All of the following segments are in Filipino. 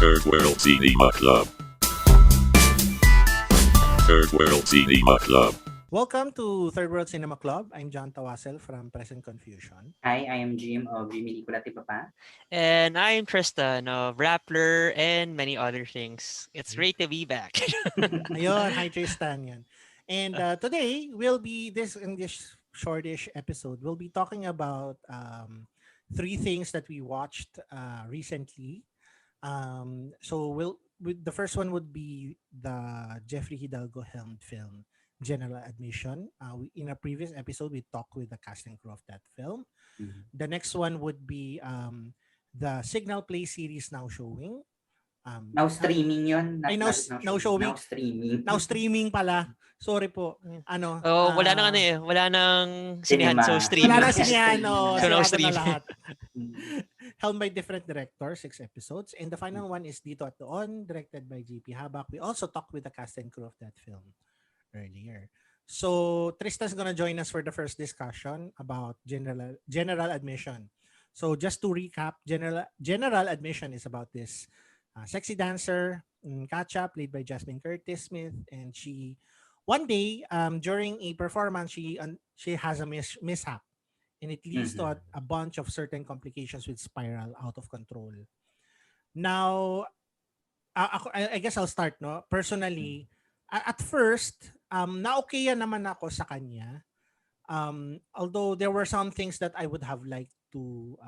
Third World Cinema Club. Third World Cinema Club. Welcome to Third World Cinema Club. I'm John Tawasel from Present Confusion. Hi, I am Jim of Viminicula Tipapa. And I'm Tristan of Rappler and many other things. It's great to be back. Ayun, hi Tristan yan. And today, in this shortish episode, we'll be talking about three things that we watched recently. The first one would be the Jeffrey Hidalgo helmed film, General Admission. In a previous episode, we talked with the cast and crew of that film. Mhm. The next one would be the Signal Play series now showing. Now streaming yun. Ay, now showing. Now streaming. Now streaming pala. Sorry po. Ano? Wala nang wala nang sinihan, Cinema. so streaming. Wala na sinihan, no. So now Sarado na streaming. lahat. Mm. Helmed by different directors, 6 episodes. And the final one is Dito at Doon, directed by JP Habak. We also talked with the cast and crew of that film earlier. So Tristan's gonna join us for the first discussion about general admission. So just to recap, general admission is about this sexy dancer, Katja, played by Jasmine Curtis Smith, and she one day during a performance she has a mishap, and it leads to a bunch of certain complications with spiral out of control. Now, I guess I'll start, no? Personally, at first, na-okayan naman ako sa kanya. Although there were some things that I would have liked to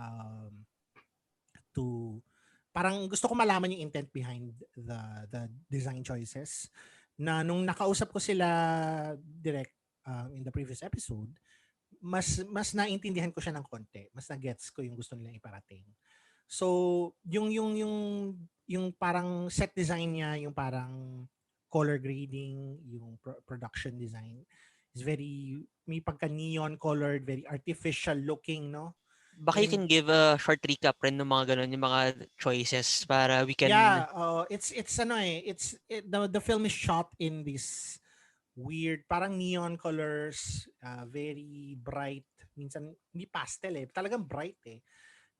parang gusto ko malaman yung intent behind the design choices. Na nung nakausap ko sila direct in the previous episode, mas naintindihan ko siya ng konti. Mas na-gets ko yung gusto nilang iparating. So, yung parang set design niya, yung parang color grading, yung production design is may pagka neon colored, very artificial looking, no? Baka you can give a short recap rin ng mga ganun, yung mga choices para we can... Yeah, the film is shot in this weird, parang neon colors, very bright, minsan hindi pastel talagang bright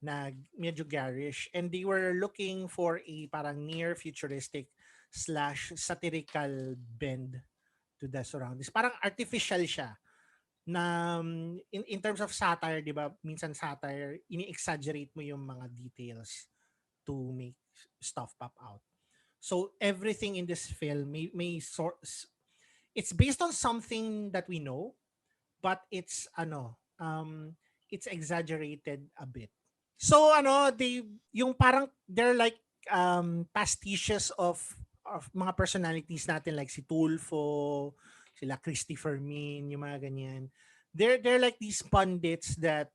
na medyo garish, and they were looking for a parang near futuristic / satirical bend to the surroundings. Parang artificial siya na in terms of satire, 'di ba? Minsan satire, ini-exaggerate mo yung mga details to make stuff pop out. So everything in this film it's based on something that we know, but it's exaggerated a bit. So they're like pastiches of mga personalities natin, like si Tulfo, sila Christy Fermin, yung mga ganyan. They're like these pundits that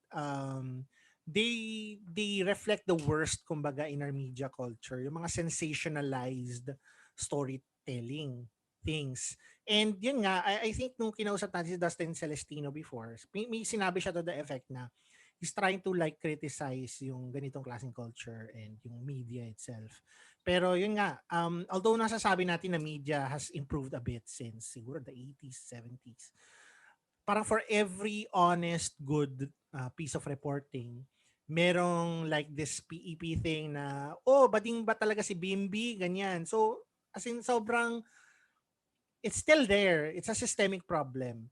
they reflect the worst, kumbaga, in our media culture, yung mga sensationalized storytelling things. And yun nga, I think nung kinausap natin si Dustin Celestino before, may sinabi siya to the effect na he's trying to like criticize yung ganitong klaseng culture and yung media itself. Pero yun nga, although nasasabi natin na media has improved a bit since siguro the 80s, 70s, parang for every honest, good piece of reporting, merong like this PEP thing na, bading ba talaga si Bimbi? Ganyan. So, as in, it's still there. It's a systemic problem.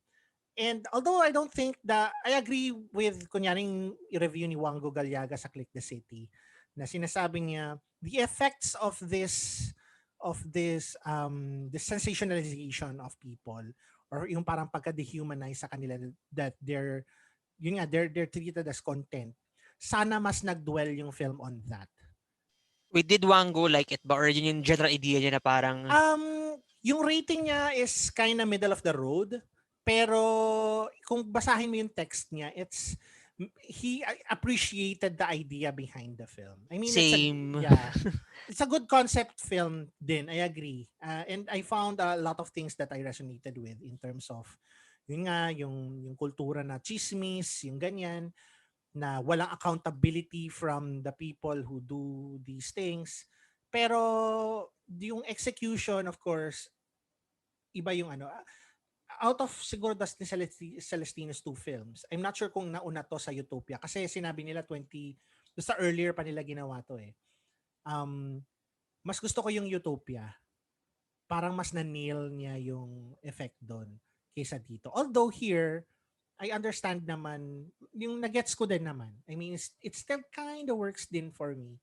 And although I don't think I agree with kunyaring review ni Wango Galyaga sa Click the City, na sinasabi niya the effects of this sensationalization of people, or yung parang pagka-dehumanize sa kanila, that they're treated as content. Sana mas nagdwell yung film on that. Wait, did Wango like it ba? Or yun yung general idea niya na parang... Yung rating niya is kind of middle of the road. Pero kung basahin mo yung text niya, he appreciated the idea behind the film. I mean, same. It's a good concept film din. I agree. And I found a lot of things that I resonated with in terms of yung kultura na chismis, yung ganyan, na walang accountability from the people who do these things. Pero yung execution, of course, iba yung out of siguro Dustin Celestino's 2 films, I'm not sure kung nauna to sa Utopia. Kasi sinabi nila basta earlier pa nila ginawa to mas gusto ko yung Utopia. Parang mas na-nail niya yung effect doon kaysa dito. Although here, I understand naman, yung nagets ko din naman. I mean, it still kind of works din for me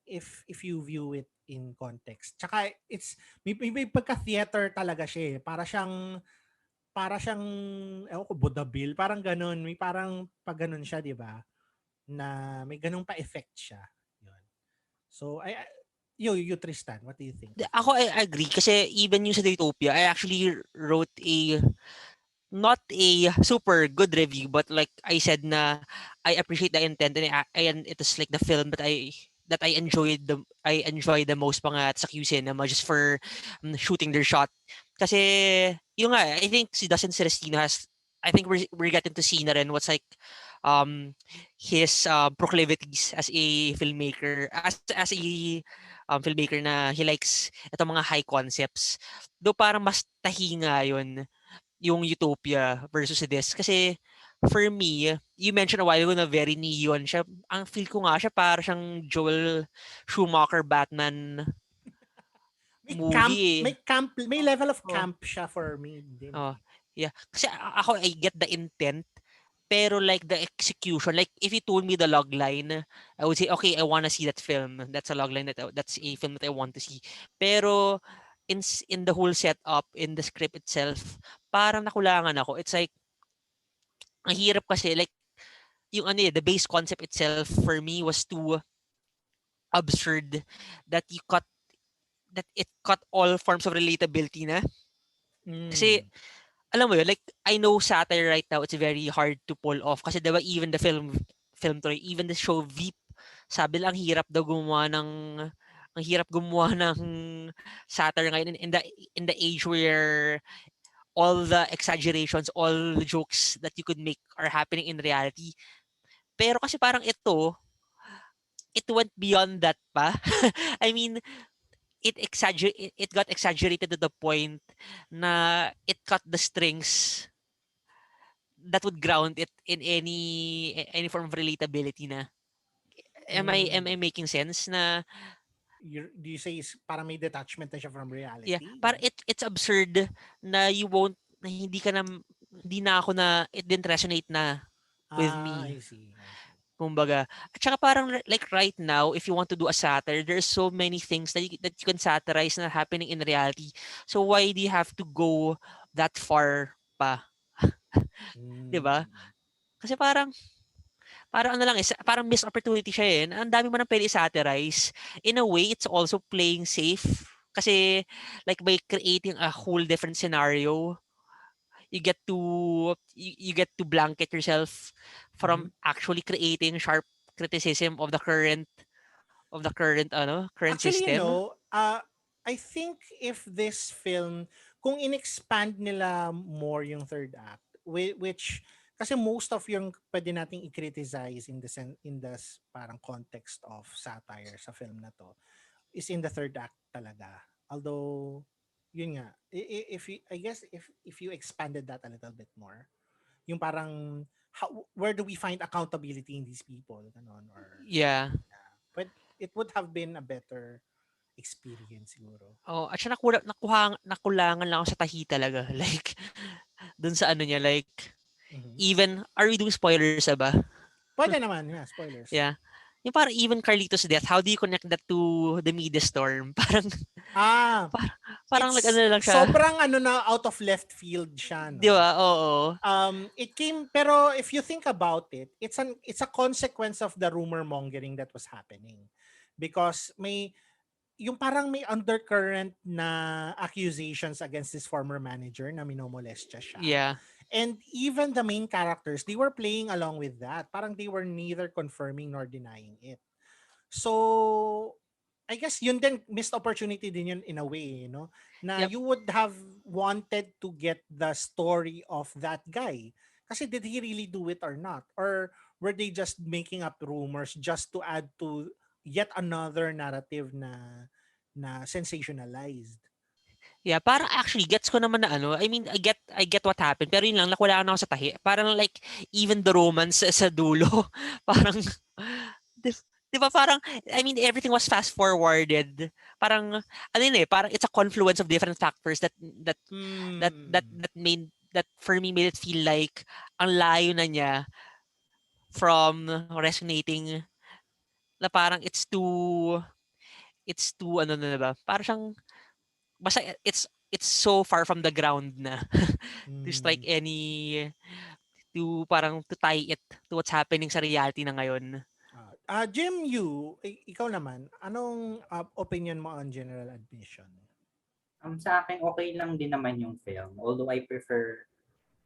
if you view it in context. Tsaka may pagka-theater talaga siya eh. Para siyang ewan ko, Budabil, parang ganun. May parang pag ganun siya, di ba? Na may ganung pa-effect siya. Yun. So, you Tristan, what do you think? Ako, I agree. Kasi even yung sa Utopia, I actually wrote not a super good review, but like I said na I appreciate the intent and it is like the film that I enjoyed the most pa nga sa Q Cinema just for shooting their shot. Kasi yung nga, I think si Dustin Celestino I think we're getting to see na rin what's like his proclivities as a filmmaker, as a filmmaker na he likes itong mga high concepts. Though parang mas tahinga yun yung Utopia versus this. Kasi for me, you mentioned a while ago na very neon siya. Ang feel ko nga siya para siyang Joel Schumacher Batman movie. May level of camp siya for me din. Yeah. Kasi ako, I get the intent, pero like the execution, like if you told me the logline, I would say, okay, I want to see that film. That's a logline that's a film that I want to see. Pero in the whole setup, in the script itself, parang nakulangan ako. It's like, ang hirap kasi, like, yung the base concept itself for me was too absurd that it cut all forms of relatability na. Kasi, alam mo yun, like, I know satire right now, it's very hard to pull off. Kasi diba, even the film to even the show Veep, sabi lang, ang hirap gumawa ng satire ngayon in the age where all the exaggerations, all the jokes that you could make are happening in reality. Pero kasi parang it went beyond that pa. I mean, it got exaggerated to the point na it cut the strings that would ground it in any form of relatability na. Am I making sense na do you say parang may detachment na siya from reality? Yeah, para it's absurd na hindi na ako na it didn't resonate na with me. I see. Kumbaga, at saka parang like right now, if you want to do a satire, there's so many things that you can satirize na happening in reality. So why do you have to go that far pa? 'Di ba? Kasi parang ano lang parang missed opportunity siya eh. Ang dami mo nang pwede satirize. In a way, it's also playing safe. Kasi like by creating a whole different scenario, you get to blanket yourself from actually creating sharp criticism of the current Actually, system. I think if this film, kung in-expand nila more yung third act, which kasi most of yung pwede nating i-criticize in the parang context of satire sa film na to is in the third act talaga. Although yun nga, I guess if you expanded that a little bit more, yung parang where do we find accountability in these people, ganon, or but it would have been a better experience siguro. At saka nakulangan lang ako sa tahi talaga. Like dun sa ano niya, like even, are we doing spoilers ba? Pwede naman, yeah, spoilers. Yeah. Yung parang even Carlito's death, how do you connect that to the media storm? Parang parang like ano lang siya. Sobrang na out of left field siya, no? Di ba? Oo. It came, pero if you think about it, it's a consequence of the rumor mongering that was happening. Because yung parang may undercurrent na accusations against this former manager na minomolestya siya. Yeah. And even the main characters, they were playing along with that. Parang they were neither confirming nor denying it. So, I guess yun din, missed opportunity din yun in a way, na you would have wanted to get the story of that guy. Kasi did he really do it or not? Or were they just making up rumors just to add to yet another narrative na sensationalized? Yeah, parang actually gets ko naman na I mean, I get what happened, pero yun lang, nakulaan ako sa tahi. Parang like even the romance sa dulo, parang 'Di ba parang, I mean, everything was fast forwarded. Parang, ano yun eh, parang it's a confluence of different factors that made, that for me made it feel like ang layo na niya from resonating, na parang it's too ano na ba? Parang siyang, basta it's so far from the ground na to strike any, to parang to tie it to what's happening sa reality na ngayon. Jim, ikaw naman, anong opinion mo on General Admission? Sa akin, okay lang din naman yung film. Although I prefer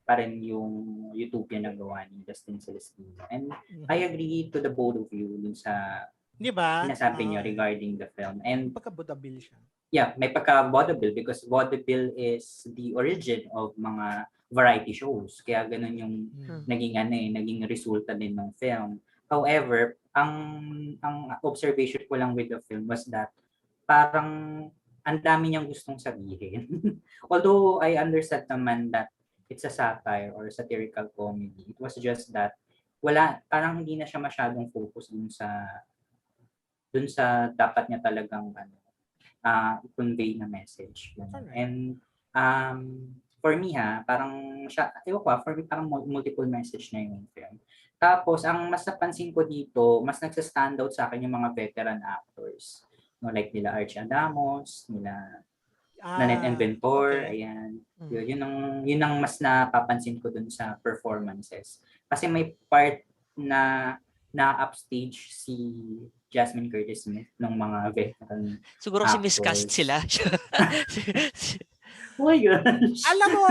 pa rin yung Utopia na gawa ni Justin Celestino. And I agree to the both of you dun sa Di ba? sinasabi nyo regarding the film. And Pagka-vaudeville siya. yeah, may pagka-vaudeville because vaudeville is the origin of mga variety shows. Kaya ganun yung naging resulta din ng film. However, ang observation ko lang with the film was that parang ang dami niyang gustong sabihin. Although I understand naman that it's a satire or satirical comedy, it was just that parang hindi na siya masyadong focus dun sa dapat niya talagang convey na message. And for me parang siya, for me parang multiple message na yung film. Tapos ang mas napansin ko dito, mas nagsa-stand out sa akin yung mga veteran actors. No, like nila Archie Adamos, nila Nanette Inventor, okay. Ayan. Yun ang mas napapansin ko dun sa performances. Kasi may part na upstage si Jasmine Curtis Smith ng mga veteran. Siguro kasi miscast sila. Oh my gosh. Alam mo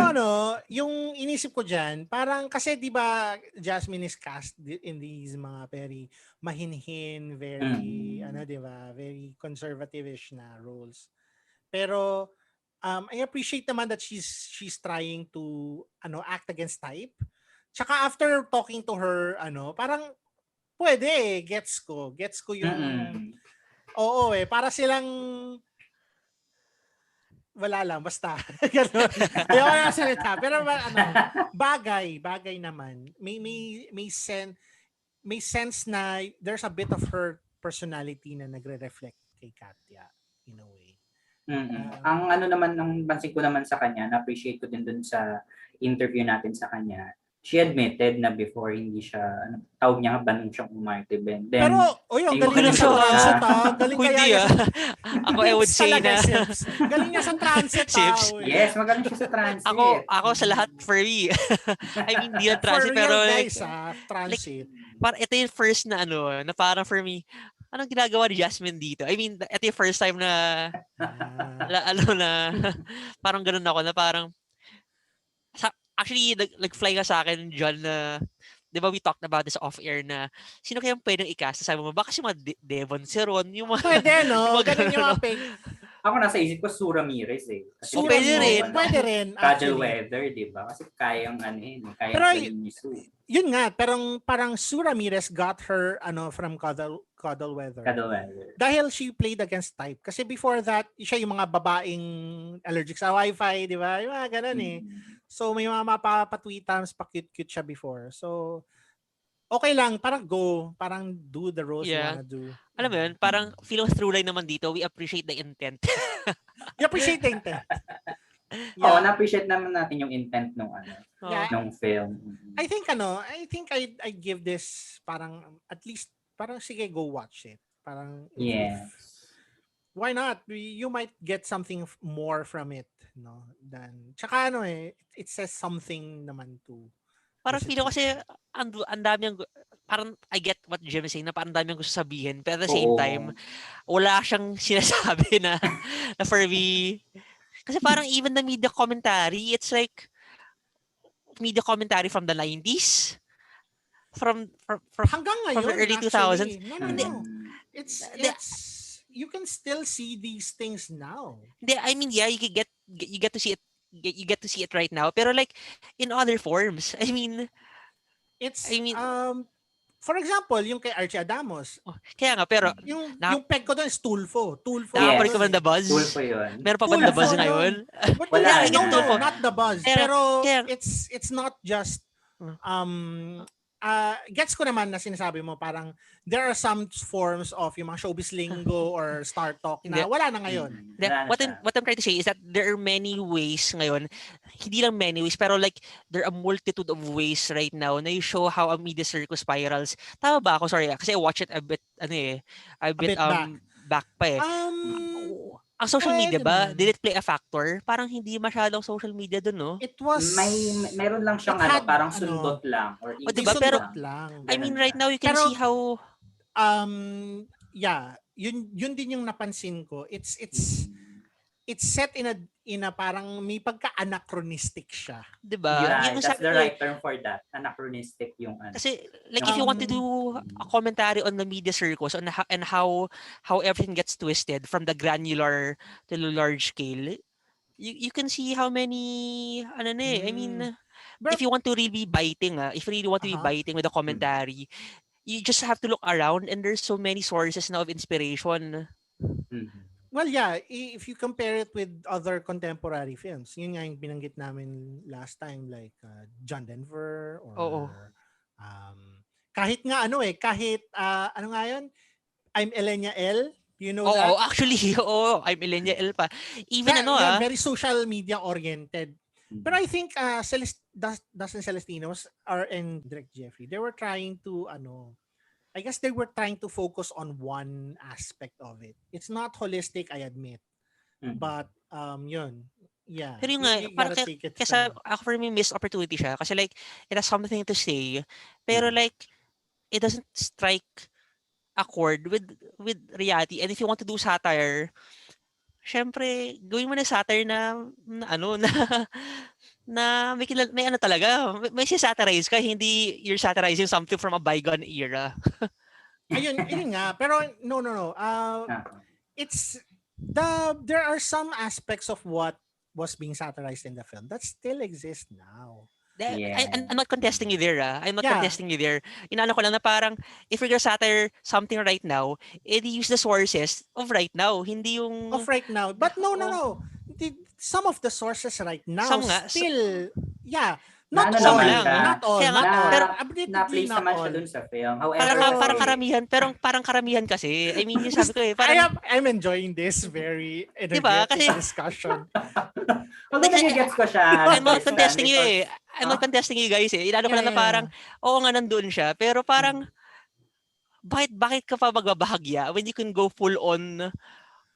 yung inisip ko diyan, parang kasi 'di ba Jasmine is cast in these mga very mahinhin, very 'di ba, very conservative-ish na roles. Pero I appreciate naman that she's trying to act against type. Tsaka after talking to her, parang pwede gets ko yung oo para silang wala lang, basta. Ganun. Ayaw na salita. Pero bagay naman. May sense na there's a bit of her personality na nagre-reflect kay Katya in a way. Ang pansin ko naman sa kanya, na-appreciate ko din dun sa interview natin sa kanya. She admitted na before hindi siya, tawag niya banong siyang umarte. Pero, ang galing niya sa transit Galing kaya Ako, I would say na galing niya sa transit Yes, magaling siya sa transit. Ako sa lahat for me. I mean, hindi na transit, for pero real guys, transit. Parang ito yung first na na parang for me, anong ginagawa ni Jasmine dito? I mean, ito yung first time na parang ganun ako na parang actually, nag-fly ka sa akin, John, na, di ba we talked about this off-air na, sino kayang pwedeng i-cast? Sabi mo, baka si mga Devon Ceron, yung mga... Pwede, no? Ganun yung mga Ako nasa isip ko, Sue Ramirez Kasi pwede rin. Cuddle Weather, di ba? Kasi kayang galing ni Sue. Yun nga, parang Sue Ramirez got her from Cuddle Weather. Dahil she played against type. Kasi before that, siya yung mga babaeng allergic sa wifi, di ba? Yung mga ganun So may mga mapapatweetams, pa-cute-cute siya before. So okay lang, parang do the roles you wanna do. Alam mo yun, parang feeling through line naman dito, we appreciate the intent. You appreciate the intent. Oo, na-appreciate naman natin yung intent nung film. I think I give this parang at least parang sige go watch it. Parang why not? You might get something more from it, no? Tsaka it says something naman too. Parang feeling kasi ang dami parang I get what Jim is saying na parang dami ang gusto sabihin, pero at the same time wala siyang sinasabi na for me. Kasi parang even the media commentary, it's like media commentary from the 90s, from hanggang ngayon, from the early 2000s. No. It's you can still see these things now. I mean, you get to see it. You get to see it right now, pero like in other forms. I mean, for example, yung kay Archie Adamos. Kaya nga, pero yung peg ko doon is Tulfo. Nakapalik ko ba The Buzz? Tulfo yun. Meron pa ba The Buzz ngayon? No, not The Buzz. Pero it's not just gets ko naman na sinasabi mo parang there are some forms of yung mga showbiz lingo or star talk na Hindi. wala na ngayon. What I'm trying to say is that there are many ways ngayon, hindi lang many ways, pero like there are a multitude of ways right now na you show how a media circus spirals. Tama ba ako? Sorry, kasi I watch it a bit, a bit bit back pa eh. Ang social media ba, naman. did it play a factor? Parang hindi masyadong social media dun, no? It was Meron lang siyang it had, parang sundot lang or O, diba? Pero, lang. I mean, right now you can Pero, see how yeah, yun din yung napansin ko. It's set in a parang may pagka-anachronistic siya. diba? Right, Yung that's sabi the ko eh, right term for that. Anachronistic yung ano. Kasi like if you want to do a commentary on the media circus and how everything gets twisted from the granular to the large scale, you can see how many I mean, But- if you want to really be biting, if you really want to be biting with a commentary, you just have to look around and there's so many sources now of inspiration. Well, yeah, if you compare it with other contemporary films, yun nga yung binanggit namin last time, like John Denver or kahit nga kahit ano nga yun, I'm Elenia L. You know that? Oh, actually, I'm Elenia L pa. Even very social media oriented. Pero I think Dustin Celestinos and Direct Jeffrey, they were trying to I guess they were trying to focus on one aspect of it. It's not holistic, I admit. But yun. Yeah. Pero yung nga, parang kasi ako for me missed opportunity siya kasi like it has something to say pero like it doesn't strike a chord with reality, and if you want to do satire, syempre gawin mo na satire na may ano talaga, may satirize ka, hindi you're satirizing something from a bygone era. ayun nga, pero no. It's there are some aspects of what was being satirized in the film that still exist now. I'm not contesting you there. I'm not contesting you there. Inaano ko lang na parang if you're gonna satire something right now, use the sources of right now, hindi yung of right now. But no. Some of the sources right now still not all. Pero na-place naman siya dun sa film. However, parang karamihan kasi. I mean, yung sabi ko parang I'm enjoying this very energetic discussion. Gets ko siya. I'm not contesting you I'm not contesting you guys Ilalo ko lang na parang, oo nga nandun siya. Pero parang, bakit ka pa magbabahagya when you can go full on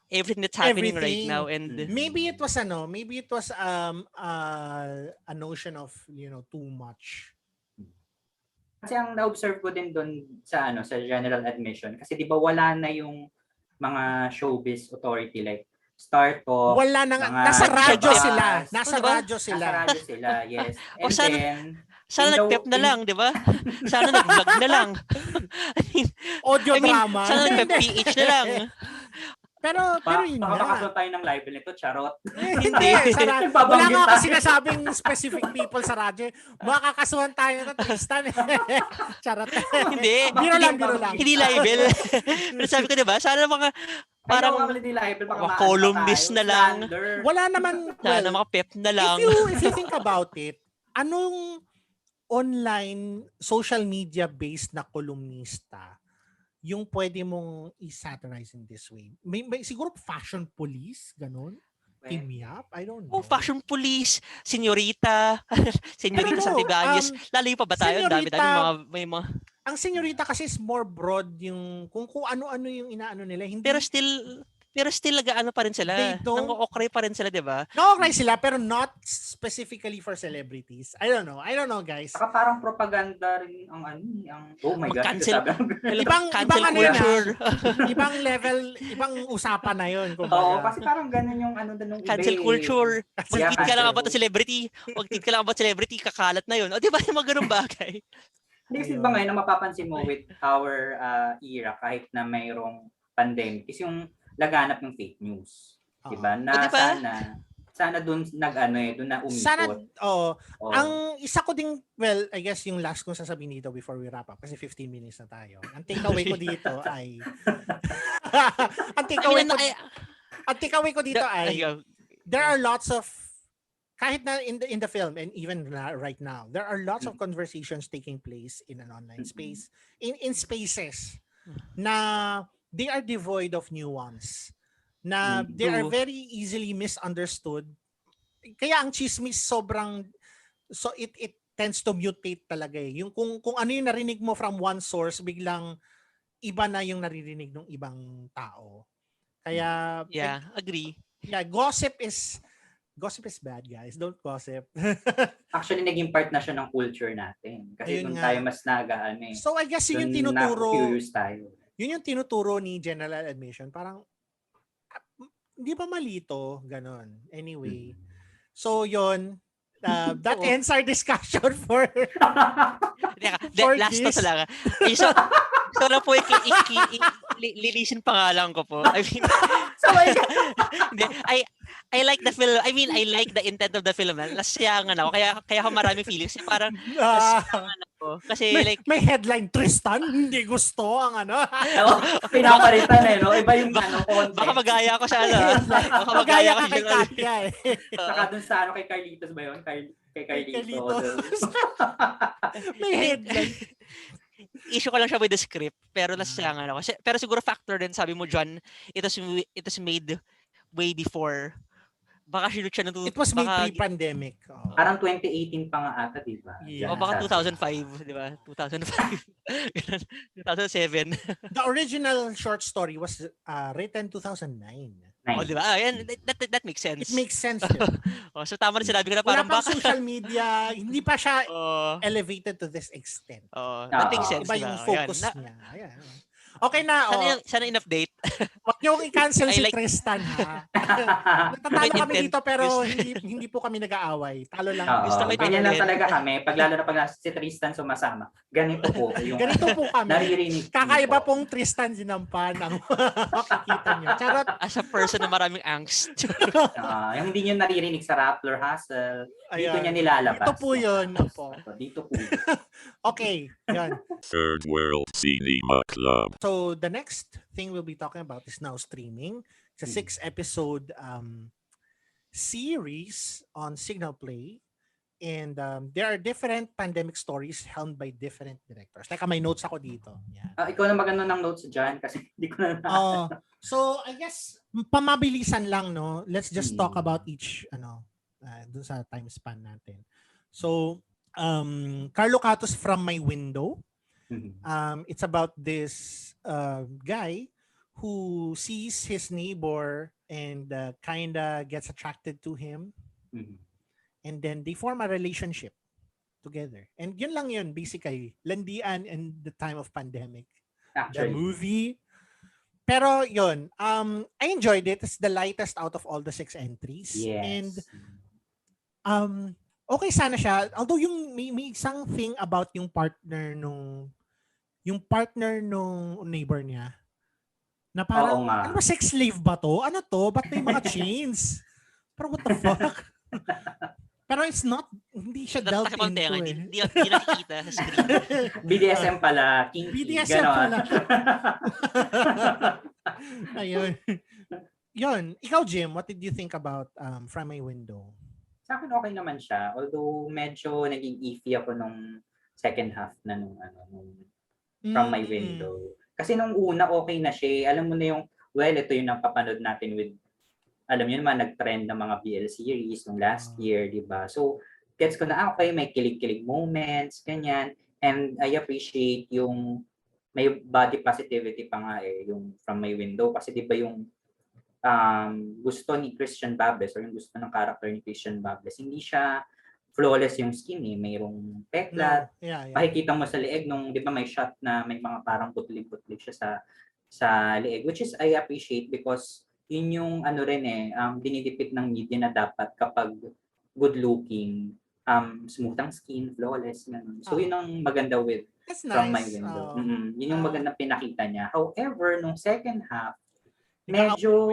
everything that's happening right now? And maybe it was a notion of too much. Kasi ang na-observe ko din doon sa sa general admission kasi 'di ba wala na yung mga showbiz authority like Star Talk. Wala na nasa radyo sila. Yes. And then sana nag-pep na lang, di ba? Sana nag-vlog na lang. Audio drama. Sana nag-PH na lang. Pero yun nga. Makakasunod tayo ng live nito, charot. Hindi. Wala nga ako sinasabing specific people sa radyo. Makakasuhan tayo ng Tristan. Charot. Hindi. Biro lang. Hindi libel. Pero sabi ko, diba? Sana mga parang mga columnist na lang. Wala naman. Sana mga pep na lang. If you think about it, anong online social media based na kolumnista yung pwede mong i-satirize in this way? May siguro fashion police, ganun? Team Yap? I don't know. Fashion police, senyorita Santibanez. Lalo yung pa ba tayo? Dami may mga... Ang senyorita kasi is more broad yung kung ano-ano yung inaano nila. Hindi, pero still nag-ano pa rin sila. Nang-okray pa rin sila, di ba? Nang-okray sila pero not specifically for celebrities. I don't know, guys. Saka parang propaganda rin ang oh my God. Ibang culture. Ibang level, ibang usapan na yun. Oo, kasi parang ganun yung doon cancel culture. Mag-tweet ka lang about the celebrity. Mag-tweet ka lang about celebrity, kakalat na yun. O di ba yung mga ganun bagay? Hindi kasi ba ngayon na mapapansin mo with our era kahit na mayroong pandemic is yung laganap ng fake news. Diba? Na sana doon doon na umikot. Sana, ang isa ko ding, well, I guess yung last kong sasabihin dito before we wrap up, kasi 15 minutes na tayo. Ang takeaway ko dito ay, ang takeaway ko dito ay, there are lots of kahit na in the film and even right now, there are lots of conversations taking place in an online space, in spaces na they are devoid of nuance, na they are True. very easily misunderstood. Kaya ang chismis sobrang, so it tends to mutate talaga eh. Yung kung ano yung narinig mo from one source, biglang iba na yung naririnig ng ibang tao. Kaya Yeah, agree. yeah, gossip is bad, guys. Don't gossip. Actually, naging part na siya ng culture natin. Kasi Ayun doon nga. tayo mas nagaan eh. So I guess yun yung Doon tinuturo, na-curious tayo. yun yung tinuturo ni General Admission. Parang hindi ba malito? Ganon. Anyway. So yun, that Oo. ends our discussion for Teka, For last this. na lang. So na po lilisin pangalan ko po. I mean, hindi, I like the film. I mean, I like the intent of the film. Nasyayangan ako. Kaya ako maraming feelings. Parang nasyayangan ako. Kasi like, may headline, Tristan, hindi gusto ang ano. Pinapalitan eh, no? Iba yung context. baka magaya ako sa ano. Baka Magaya ka sa kay General. Katya eh. Saka dun sa kay Carlitos ba yun? Kay Carlitos. May headline. Issue ko lang siya with the script, pero nasyayangan ako. Pero siguro factor din, sabi mo, John, it was made way before. Baka sinut siya It was made pre-pandemic. Oh. Parang 2018 pa nga ata, di ba? Yeah. O baka 2005, di ba? 2005. 2007. The original short story was written 2009. O, di ba? Ayan, that makes sense. It makes sense. Diba? O, so tama na sinabi ko na Wala parang pang baka. social media, hindi pa siya Oh, elevated to this extent. that makes Oo. sense. Iba Diba? yung Ayan. focus niya. Ayan. Okay na. Sana in-update. Huwag niyo i-cancel I si like- Tristan, ha? Natatalo May kami intent. dito pero hindi po kami nag-aaway. Talo lang. Oo, Gusto ko ganyan lang itindihin. talaga kami. Lalo na pag si Tristan sumasama. Ganito po yung Ganito po kami. naririnig. Kakaiba po. pong Tristan sinampan ang makikita niyo. Charot. As a person na maraming angst. Yung hindi nyo naririnig sa Rappler Hustle, dito Ayan. niya nilalabas. Dito po yun. Opo. Dito po. Okay. Yan. Third World Cinema Club. So the next thing we'll be talking about is now streaming. It's a 6-episode series on Signal Play. And there are different pandemic stories helmed by different directors. Teka, may notes ako dito. Yan. Ikaw na magano ng notes dyan kasi hindi ko na So I guess pamabilisan lang, no. Let's just talk about each dun sa time span natin. So Carlo Catos From My Window. It's about this guy who sees his neighbor and kinda gets attracted to him, and then they form a relationship together. And yun lang yun, basically. Landian in the time of pandemic. The Actually. movie. Pero yun, I enjoyed it. It's the lightest out of all the 6 entries. Yes. And okay sana siya. Although yung may isang thing about yung partner nung neighbor niya na parang, Oo nga. ano ba, sex slave ba to? Ano to? Ba't may mga chains? Parang what the fuck? Pero it's not, hindi siya delved Takip ang into tenga, eh. hindi nakikita sa screen. BDSM pala. Kinky. BDSM ganon. pala. Ayun. Yun. Ikaw, Jim, what did you think about From My Window? Sa akin okay naman siya. Although medyo naging iffy ako nung second half na nung From My Window. Kasi nung una okay na siya. Alam mo na yung, well, ito yung napapanood natin with, alam niyo naman, nag-trend ng mga BL series nung last year, di ba? So, gets ko na, okay, may kilig-kilig moments, ganyan. And I appreciate yung, may body positivity pa nga yung From My Window. Kasi di ba yung gusto ni Christian Bables or yung gusto ng character ni Christian Bables, hindi siya flawless yung skin eh. Mayroong peklat. No. Yeah. Makikita mo sa leeg nung, di ba may shot na may mga parang putlig-putlig siya sa leeg, which is I appreciate because yun yung rin dinidipit ng media na dapat kapag good looking, smooth ang skin, flawless, ganun. So yun ang maganda with That's From My nice. Window. Yun yung maganda pinakita niya. However, nung second half, medyo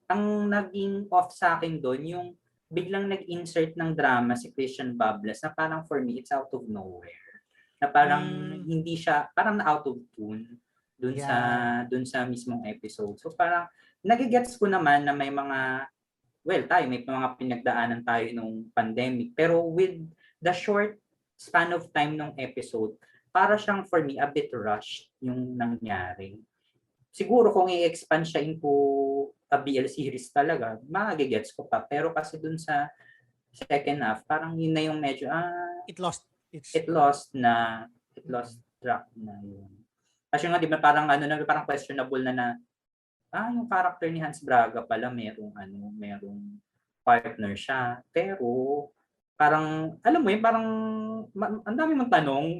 ang naging off sa akin doon yung biglang nag-insert ng drama si Christian Bables na parang for me, it's out of nowhere. Na parang hindi siya, parang out of tune dun sa mismong episode. So parang nagigets ko naman na may mga well, tayo, may mga pinagdaanan tayo nung pandemic. Pero with the short span of time ng episode, para siyang for me, a bit rushed yung nangyari. Siguro kung i-expand siya into a BL series talaga, magigets ko pa. Pero kasi dun sa second half, parang yun na yung medyo, It lost its it lost track na yun. Kasi nga, di ba, parang parang questionable na yung character ni Hans Braga pala merong partner siya. Pero parang alam mo yun, parang ang dami mong tanong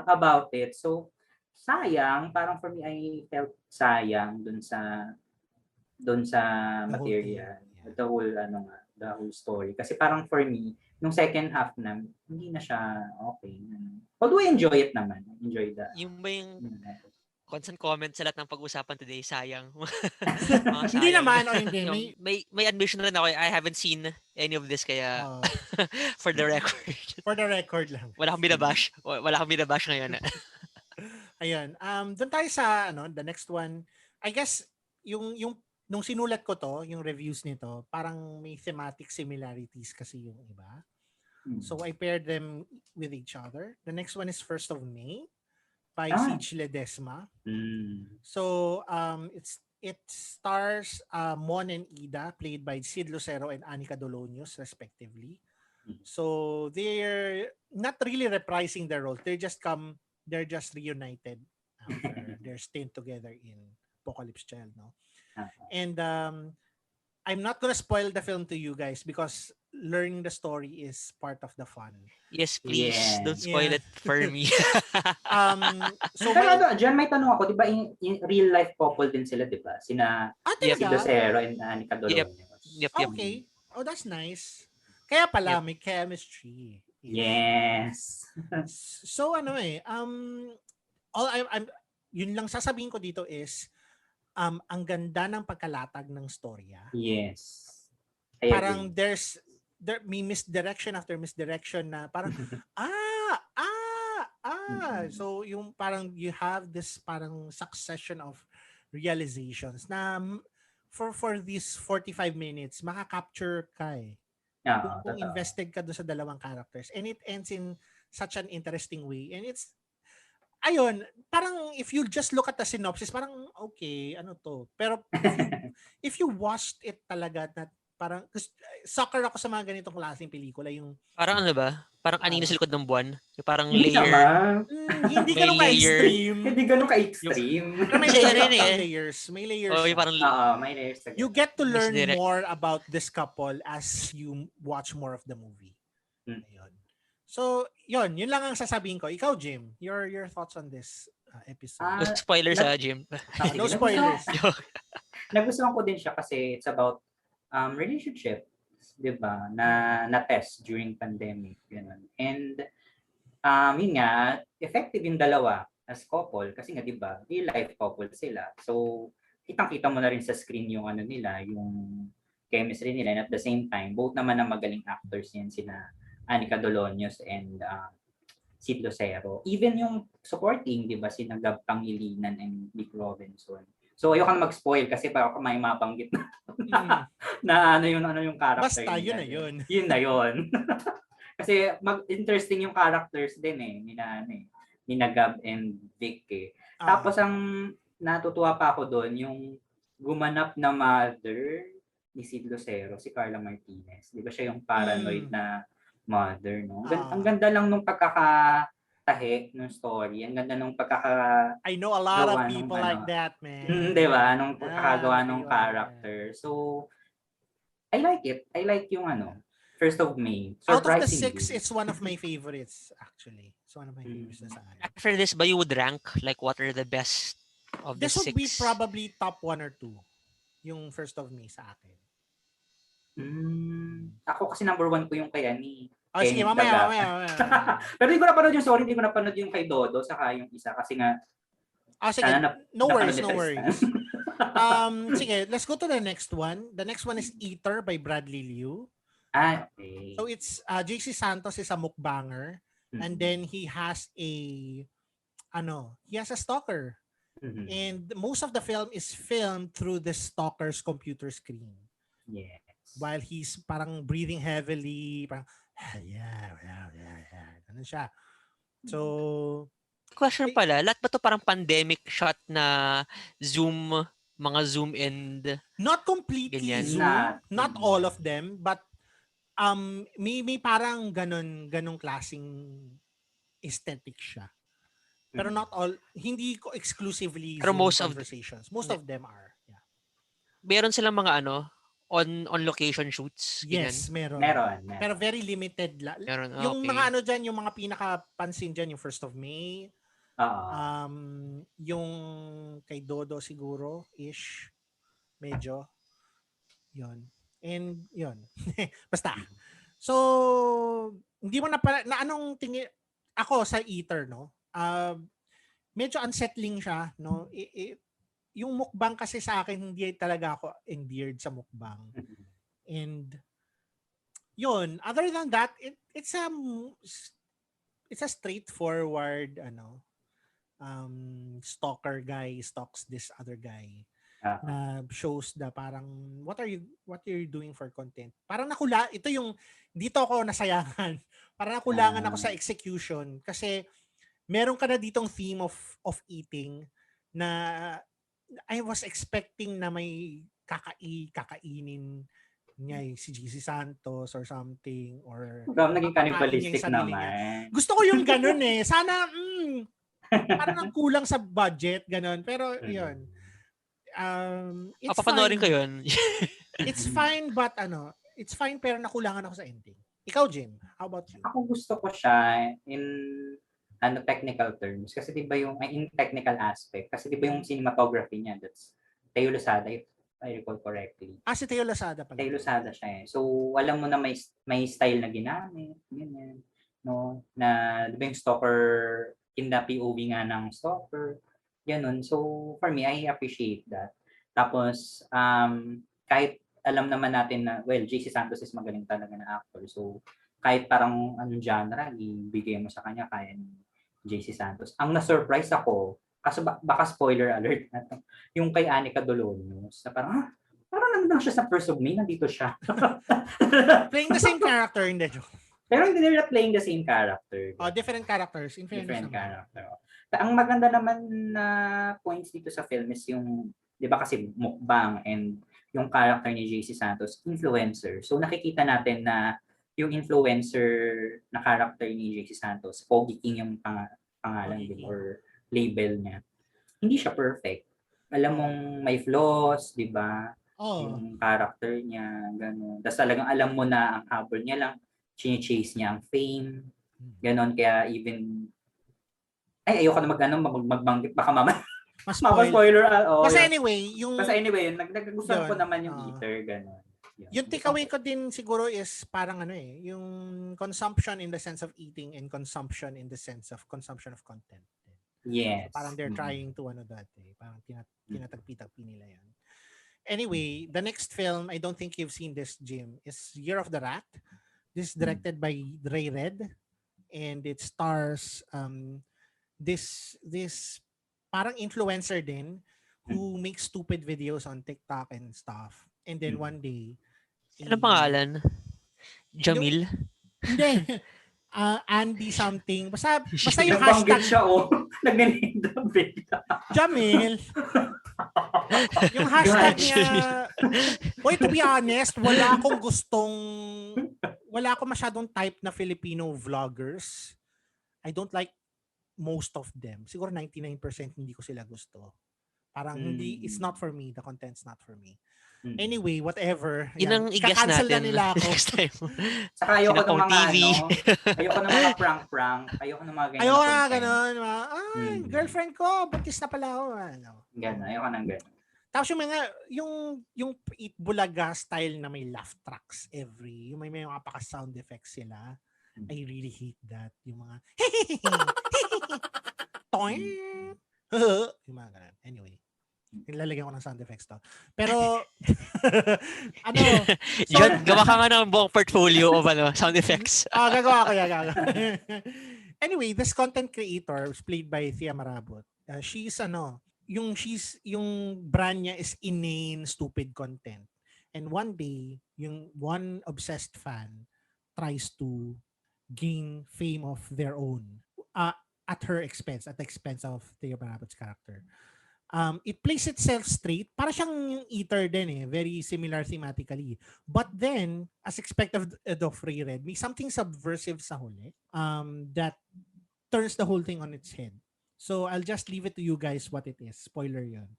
about it. So sayang, parang for me I felt sayang dun sa The whole material. thing, yeah. The whole story. Kasi parang for me, nung second half na hindi na siya okay. Although I enjoy it naman. Enjoy the Yung ba yung constant comment sa lahat ng pag-usapan today, sayang. Mga Hindi sayang. naman, o hindi. Yung, may admission na rin ako, I haven't seen any of this, kaya for the record. For the record lang. Wala kang binabash. Wala kang binabash ngayon. Ayun. Doon tayo sa the next one. I guess yung nung sinulat ko to, yung reviews nito, parang may thematic similarities kasi yung iba. So I paired them with each other. The next one is 1st of May by Siege Ledesma. So it stars Mon and Ida, played by Sid Lucero and Anica Dolonius respectively. So they're not really reprising their roles. They're just reunited after their stint together in Apocalypse Child, no? And I'm not gonna spoil the film to you guys because learning the story is part of the fun. Yes, please. Yeah. Don't spoil it for me. So pero dyan may tanong ako, di ba in real life couple din sila, di ba? Sina talaga? si Lucero and Anica Dolonius. Yep. Okay. Oh, that's nice. Kaya pala may chemistry. Yes. So yun lang sasabihin ko dito is ang ganda ng pagkalatag ng storya. Yes. Parang may misdirection after misdirection na parang so yung parang you have this parang succession of realizations na for these 45 minutes makaka-capture ka kung invested ka doon sa dalawang characters, and it ends in such an interesting way, and it's ayun, parang if you just look at the synopsis, parang okay, ano to. Pero if you watched it talaga, na parang, sucker ako sa mga ganitong klaseng pelikula, yung Parang ano ba? Parang anino sa likod ng buwan. Yung parang hindi layer. hindi May ganun ka-extreme. Hindi ganun ka-extreme. Pero may layers. May layers. Oh, yung parang may layers. You get to learn Misdirect. more about this couple as you watch more of the movie. Ayun. So, yun lang ang sasabihin ko. Ikaw, Jim, your thoughts on this episode? No spoilers, Jim. No spoilers. Nagustuhan ko din siya kasi it's about relationship, 'di ba? Na test during pandemic, ganun. And yun nga, effective yung dalawa as couple kasi nga 'di ba, real life couple sila. So, kitang-kita mo na rin sa screen yung nila, yung chemistry nila, and at the same time, both naman ang magaling actors yan, sina Anica Dolonius and Sid Lucero. Even yung supporting, di ba, sina Gab Pangilinan and Vic Robinson. So, ayoko na mag-spoil kasi baka may mabanggit na ano yung character. Basta, yun na yun. Yun na yun. Kasi interesting yung characters din ni Gab and Vic Tapos ang natutuwa pa ako doon, yung gumanap na mother ni Sid Lucero, si Carla Martinez. Di ba siya yung paranoid na mother, no? Ang ganda lang nung pagkakatahe ng story. Ang ganda nung I know a lot of people like that, man. Di ba? Nung pagkakagawa ng character. So, I like it. I like yung 1st of May. Out of the 6, it's one of my favorites, actually. It's one of my favorites na sa akin. After this, ba you would rank like what are the best of the 6? This would be probably top 1 or 2. Yung 1st of May sa akin. Ako kasi number 1 ko yung kay sige, mamaya. Pero hindi ko napanood hindi ko napanood yung kay Dodo saka yung isa kasi nga sige, no worries. Sige, let's go to the next one. The next one is Eater by Bradley Liu. Okay. So it's JC Santos is a mukbanger, and then he has a stalker. And most of the film is filmed through the stalker's computer screen. Yeah. while he's parang breathing heavily, parang yeah. Ganun siya. So, Question pala, lahat ba to parang pandemic shot na mga zoom and not completely Ganyan. Zoom, not Not- all of them, but may parang ganong klaseng aesthetic siya. Pero not all, hindi ko exclusively Pero Zoom most of the- conversations. Most of them are. Yeah. meron silang mga on location shoots? Ganyan? Yes, meron. Meron. Pero very limited. Meron, Yung okay. mga ano dyan, yung mga pinakapansin dyan, yung 1st of May, Oo. yung kay Dodo siguro, ish, medyo. Yun. And yun. Basta. So, hindi mo na anong tingin, ako sa Eater, no? Medyo unsettling siya, no? Yung mukbang kasi sa akin, hindi talaga ako endeared sa mukbang. And yun, other than that, it's a straightforward stalker guy stalks this other guy na shows na parang what are you doing for content. Parang dito ako nasayangan. Parang nakulangan ako sa execution kasi meron ka na ditong theme of eating na I was expecting na may kakainin niya si GC Santos or something or Naging makakain niya cannibalistic yung sarili niya. naman. Gusto ko yung ganun eh. Sana parang kulang sa budget ganun. Pero yun. It's Papanoorin ko fine. yun. It's fine but it's fine pero nakulangan ako sa ending. Ikaw, Jim, how about you? Ako gusto ko siya in technical terms kasi 'di ba yung in technical aspect kasi 'di ba yung cinematography niya, that's Teo Lozada if I recall correctly. Si Teo Lozada pala. Teo Lozada siya eh. So alam mo na may style na ginamit, ganyan, no, na 'di ba yung stalker in the POV nga ng stalker, ganun. So for me, I appreciate that. Tapos kahit alam naman natin na JC Santos is magaling talaga na actor. So kahit parang anong genre ibigay mo sa kanya, kaya ni JC Santos. Ang na-surprise ako, kasi baka spoiler alert na to, yung kay Anica Dolonos, na parang nandang siya sa First of May, nandito siya. Playing the same character, hindi joke. Pero hindi nila playing the same character. Different characters. In fairness Different naman. character. Ang maganda naman na points dito sa film is yung, di ba kasi mukbang and yung character ni JC Santos, influencer. So nakikita natin na yung influencer na character ni JC Santos, Pogi King yung pangalan din or label niya. Hindi siya perfect. Alam mong may flaws, di ba? Yung character niya, gano'n. Tapos talagang alam mo na ang habol niya lang, chase niya ang fame, gano'n. Kaya even, ayoko na magbanggit, baka spoiler. Kasi anyway, naggustuhan ko naman yung Eater, gano'n. Yung takeaway ko din siguro is parang yung consumption in the sense of eating and consumption in the sense of consumption of content. Yes. So parang they're trying to parang tinatagpi-tagpi nila yan. Anyway, the next film, I don't think you've seen this, Jim, is Year of the Rat. This is directed by Ray Red and it stars this parang influencer din who makes stupid videos on TikTok and stuff. And then one day, Ano pangalan? Jamil? Hindi. Andy something. Basta yung hashtag. Siya, nag-name Jamil. Yung hashtag niya. To be honest, wala akong masyadong type na Filipino vloggers. I don't like most of them. Siguro 99% hindi ko sila gusto. Parang it's not for me. The content's not for me. Anyway, whatever. Yun ang i-guess Kakancel natin na nila ako. next time. Saka ayoko ng mga TV. ayoko ng mga prank. Ayoko ng mga ganyan. Ayoko na ganun. Girlfriend ko, buntis na pala ako. Ganun, ayoko ng ganun. Tapos yung Eat Bulaga style na may laugh tracks yung may mga paka-sound effects sila. I really hate that. Yung mga toing. Yung mga ganun. Anyway. Nilalagyan ko ng sound effects to. Pero, John, gawa ka nga ng buong portfolio of sound effects. Gagawa ko yan. Anyway, this content creator played by Thea Marabot. She's yung brand niya is inane, stupid content. And one day, yung one obsessed fan tries to gain fame of their own at her expense, at the expense of Theo Barabot's character. It plays itself straight. Para siyang yung Eater din eh. Very similar thematically. But then, as expected of Ray Red, may something subversive sa huli that turns the whole thing on its head. So, I'll just leave it to you guys what it is. Spoiler yun.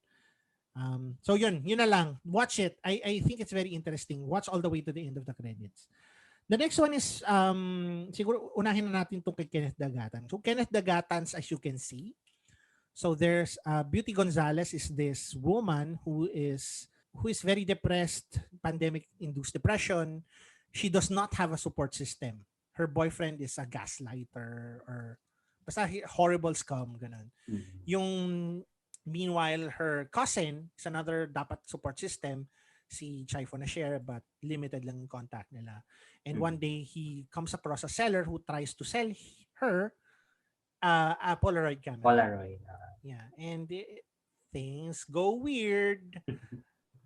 So yun na lang. Watch it. I think it's very interesting. Watch all the way to the end of the credits. The next one is, siguro unahin na natin itong kay Kenneth Dagatan. So Kenneth Dagatans, as you can see, so there's Beauty Gonzalez is this woman who is very depressed, pandemic-induced depression. She does not have a support system. Her boyfriend is a gaslighter or basta horrible scum, ganun. Yung meanwhile, her cousin is another dapat support system, si Chai Fonashare, but limited lang yung contact nila. And one day, he comes across a seller who tries to sell her a Polaroid camera. Polaroid. Yeah, and things go weird.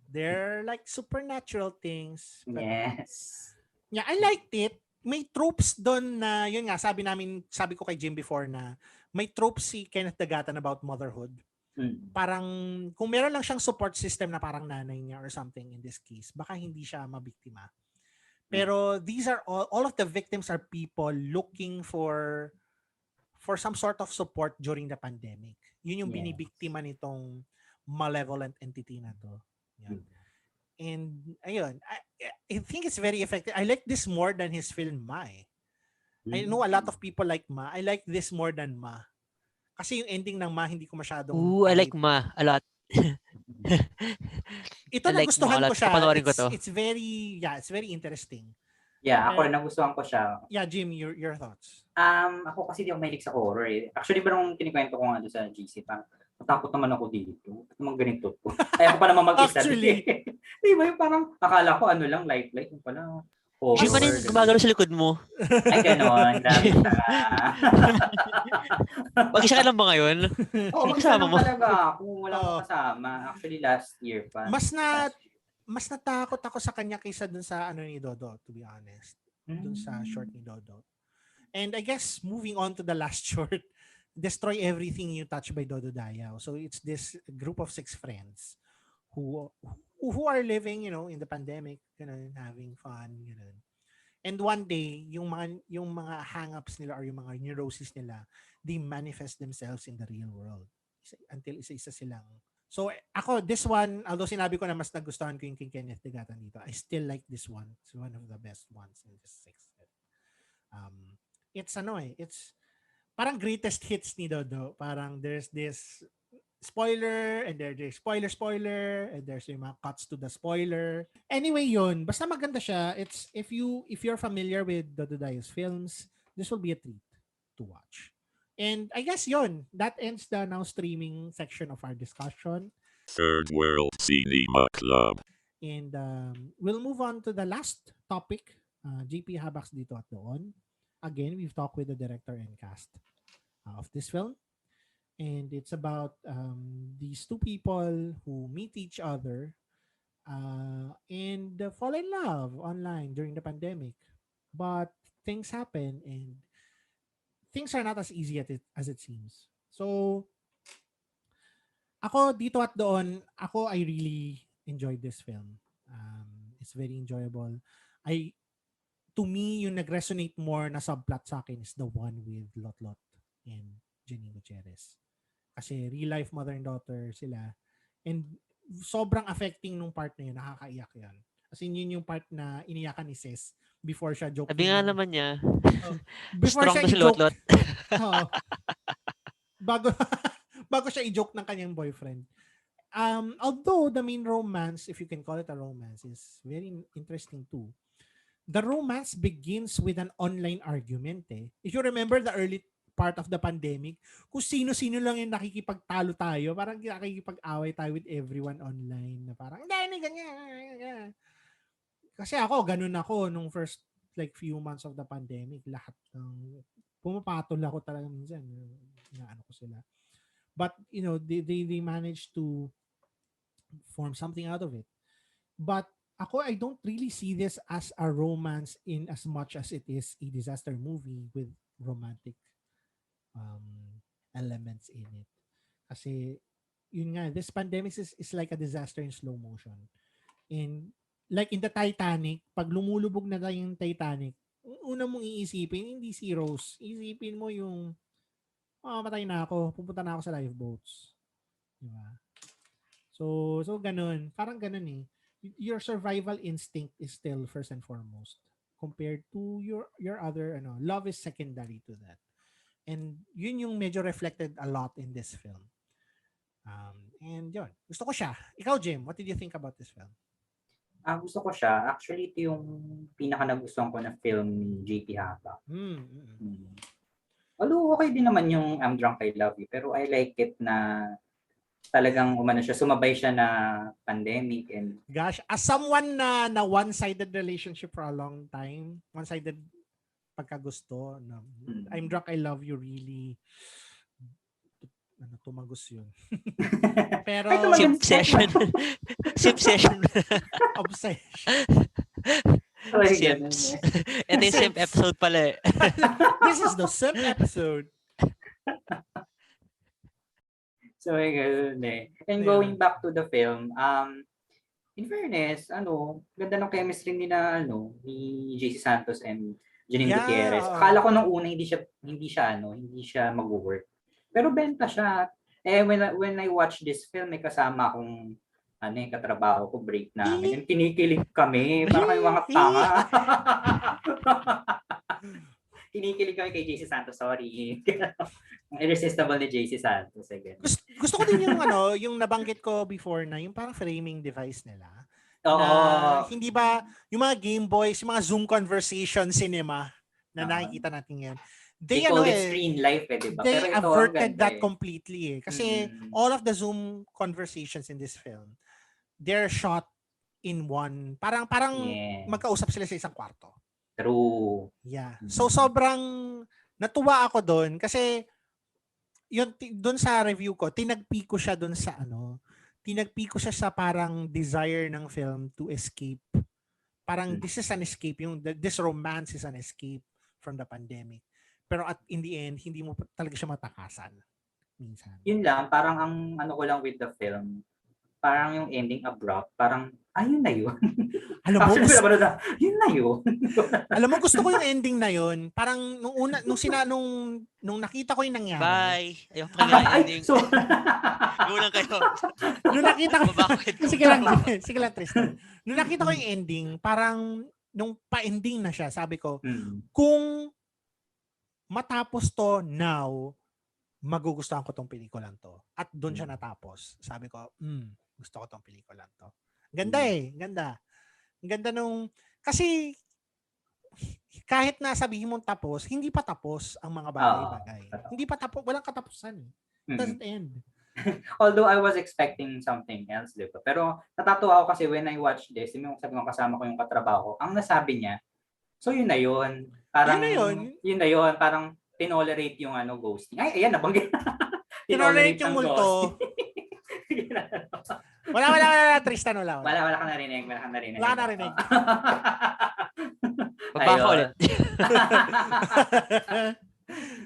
They're like supernatural things. But Yes. yeah, I liked it. May tropes doon na, yun nga, sabi ko kay Jim before na may tropes si Kenneth Dagatan about motherhood. Parang, kung meron lang siyang support system na parang nanay niya or something in this case, baka hindi siya mabiktima. Pero these are all of the victims are people looking for some sort of support during the pandemic. Yun yung binibiktima nitong malevolent entity na to. Yan. And ayun, I think it's very effective. I like this more than his film Mai. I know a lot of people like Ma. I like this more than Ma. Kasi yung ending ng Ma hindi ko masyadong I like Ma a lot. Ito I like nagustuhan Ma a ko lot. siya. Papanoorin ko to. It's very interesting. Yeah, ako rin nagustuhan ko siya. Yeah, Jim, your thoughts? Ako kasi di ako mahilig sa horror eh. Actually, ba nung kinikwento ko nga doon sa GC, parang natakot naman ako dito. Ba't naman ganito to? Ay, ako pa naman mag-isa. Actually. Di ba yung parang akala ko ano lang, light. Yung pala. Jim, ano yung gumagano sa likod mo? Ay, gano'n. Grabe ka. Mag-isa ka lang ba ngayon? Oo, kasama mo? talaga ako. Wala akong kasama. Actually, last year pa. Mas natakot ako sa kanya kaysa dun sa ano ni Dodo, to be honest. Dun sa short ni Dodo. And I guess moving on to the last short, Destroy Everything You Touch by Dodo Dayaw. So it's this group of 6 friends who are living, in the pandemic, having fun, And one day, yung mga hang-ups nila or yung mga neuroses nila, they manifest themselves in the real world. Until isa-isa silang. So ako, this one, although sinabi ko na mas nagustuhan ko yung King Kenneth Dagatan dito, I still like this one. It's one of the best ones in this 6. It's parang greatest hits ni Dodo. Parang there's this spoiler, and there's spoiler, and there's yung mga cuts to the spoiler. Anyway, yun. Basta maganda siya. It's if you're familiar with Dodo Daya's films, this will be a treat to watch. And I guess yun, that ends the now streaming section of our discussion. Third World Cinema Club. And we'll move on to the last topic. JP Habaks dito at doon. Again, we've talked with the director and cast of this film. And it's about these 2 people who meet each other and fall in love online during the pandemic. But things happen and things are not as easy as it seems. So, ako dito at doon, I really enjoyed this film. It's very enjoyable. To me, yung nag-resonate more na subplot sa akin is the one with Lot and Jenny Gutierrez. Kasi real life mother and daughter sila. And sobrang affecting nung part na yun. Nakakaiyak yan. As in, yun yung part na iniyakan ni Sis before siya joke. Sabi nga naman niya. Before strong siya to si Lot. bago siya i-joke ng kanyang boyfriend. Although the main romance, if you can call it a romance, is very interesting too. The romance begins with an online argument eh. If you remember the early part of the pandemic, kung sino-sino lang yung nakikipagtalo tayo, parang nakikipag-away tayo with everyone online na parang, hindi, ganyan. Kasi ganun ako nung first few months of the pandemic. Lahat ng pumapatol ako talaga minsan. Inaano ko sila. But, they managed to form something out of it. But ako, I don't really see this as a romance in as much as it is a disaster movie with romantic elements in it. Kasi, yun nga, this pandemic is like a disaster in slow motion. And like in the Titanic, pag lumulubog na tayo yung Titanic, una mong iisipin, hindi si Rose. Iisipin mo yung, matay na ako, pupunta na ako sa lifeboats. Diba? So ganun. Parang ganun eh. Your survival instinct is still first and foremost compared to your other, love is secondary to that. And yun yung medyo reflected a lot in this film. And yun. Gusto ko siya. Ikaw, Jim, what did you think about this film? Gusto ko siya. Actually, ito yung pinaka nagustuhan ko na film ni JP Hapa. Although, okay din naman yung I'm Drunk, I Love You. Pero I like it na talagang umano siya. Sumabay siya na pandemic. And gosh, as someone na one-sided relationship for a long time, one-sided pagkagusto, I'm Drunk, I Love You really tumagos yun. Pero Simp session. Simp session. Obsession. Simps. Ito yung simp episode pala eh. This is the simp episode. So, ganun eh. And going back to the film, in fairness, ganda ng chemistry ni JC Santos and Janine Gutierrez. Akala ko nung una hindi siya mag-work. Pero benta siya. When I watch this film, may kasama akong katrabaho ko, break namin. And kinikilig kami. Parang kayo mga tanga. Kinikilig kami kay JC Santos. Sorry. Irresistible ni JC Santos. Again. Gusto ko din yung yung nabanggit ko before na yung parang framing device nila. Oo. Hindi ba yung mga Game Boys, yung mga Zoom conversation cinema na nakikita natin ngayon. They call it screen life diba? They pero averted that completely Kasi all of the Zoom conversations in this film, they're shot in one. Parang magkausap sila sa isang kwarto. True. Yeah. So sobrang natuwa ako doon kasi yun doon sa review ko, tinagpi ko siya doon sa sa parang desire ng film to escape. Parang this is an escape, this romance is an escape from the pandemic. Pero in the end, hindi mo talaga siya matakasan. Minsan. Yun lang, parang ang ko lang with the film, parang yung ending abrupt, parang, yun na yun. Alam mo, yun na yun. Alam mo, gusto ko yung ending na yun. Parang nung nakita ko yung nangyari. Bye. Ayun pa yung ending. Gulang kayo. Nung nakita ko, sige lang, Tristan. Nung nakita ko yung ending, parang nung pa-ending na siya, sabi ko, kung matapos to now, magugustuhan ko tong pelikulang to. At doon siya natapos. Sabi ko, gusto ko tong pelikulang to. Ganda ganda. Ganda kasi kahit na sabihin mong tapos, hindi pa tapos ang mga bagay-bagay. Hindi pa tapos, walang katapusan. It doesn't end. Although I was expecting something else, diba? Pero natatawa ako kasi when I watched this, yung sabi mo kasama ko yung katrabaho, ang nasabi niya, so yun na yun. Parang, yun na yun. Parang tinolerate yung ghosting. Ay, ayan, nabanggit. Tinolerate yung multo. Wala, Tristan, wala. Wala ka narinig. Wala ka narinig. Magbaka ulit.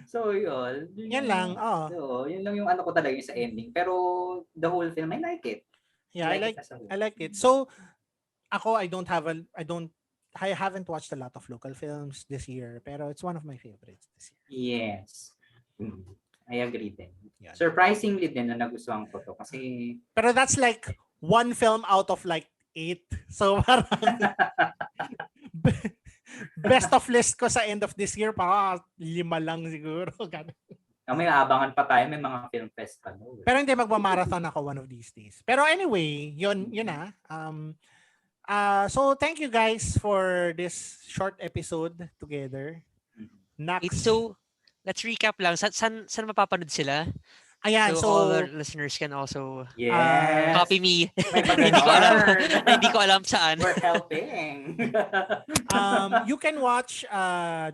So, yun. Yan lang, So, yun lang yung ko talaga yung sa ending. Pero, the whole film, I like it. Yeah, I like it. So, ako, I haven't watched a lot of local films this year, pero it's one of my favorites this year. Yes. I agree din. Yeah. Surprisingly din na nagustuhan ko to kasi... Pero that's like one film out of like 8. So parang best of list ko sa end of this year, parang 5 lang siguro. May aabangan pa tayo, may mga film fest pa. No? Pero hindi, magmamarathon ako one of these days. Pero anyway, yun na. So thank you guys for this short episode together. Next. So let's recap lang. Saan mapapanood sila? Ayan, so all our listeners can also copy me. Hindi ko alam saan. We're helping. You can watch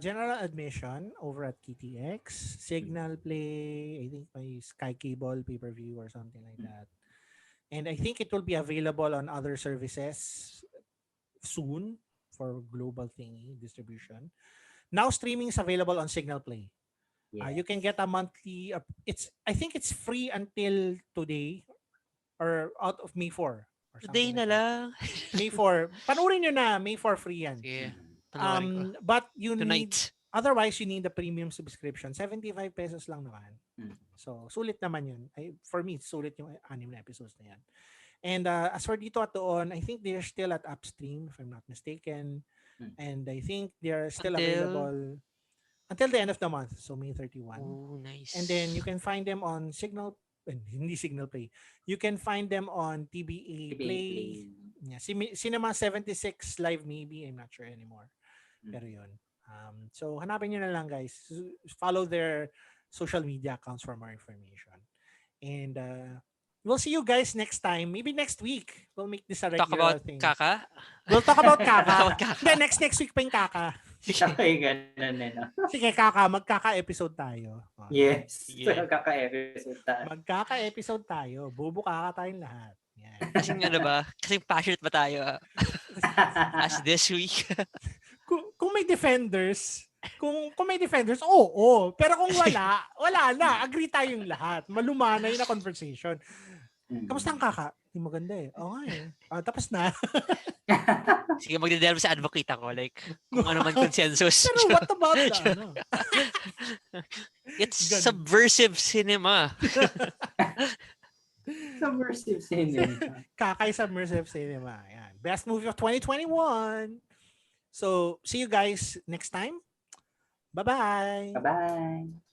General Admission over at KTX, Signal Play, I think by Sky Cable pay-per-view or something like that. And I think it will be available on other services soon for global thingy distribution. Now streaming is available on Signal Play. You can get a monthly. I think it's free until today or out of May 4 or Today something na like that. lang. May 4. Panoorin nyo na. May 4 free yan. Sige, panoorin ko. But you need, Tonight. otherwise you need the premium subscription. 75 pesos lang naman. Mm. So, sulit naman yun. For me, sulit yung 6 na episodes na yan. And as for Dito at Doon, I think they're still at Upstream, if I'm not mistaken. And I think they're still available until the end of the month. So, May 31. Oh, nice. And then you can find them on hindi Signal Play. You can find them on TBA Play. Yeah, Cinema 76 Live maybe. I'm not sure anymore. Pero yun. So, hanapin nyo na lang, guys. Follow their social media accounts for more information. And we'll see you guys next time. Maybe next week. We'll make this a regular Talk about thing. Kaka? We'll talk about Talk Kaka. about Kaka. Hindi, next week pa yung Kaka. Okay, ganun eh, no? Sige, Kaka. Magkaka-episode tayo. Yes. Yeah. So, kaka-episode tayo. Magkaka-episode tayo. Bubu Kaka tayong lahat. Yan. Kasing ano ba? Kasing passionate ba tayo as this week? Kung may defenders, kung may defenders, oo. Pero kung wala na. Agree tayong lahat. Malumanay na conversation. Kamusta ang Kaka? Hindi maganda eh. Oo nga eh. Tapos na. Sige, magde-delve sa advocate ako. Like, kung ano man consensus. Pero what about the ano? It's Ganun. subversive cinema. Subversive cinema. Kakay Submersive Cinema. Yan. Best movie of 2021. So, see you guys next time. Bye-bye. Bye-bye.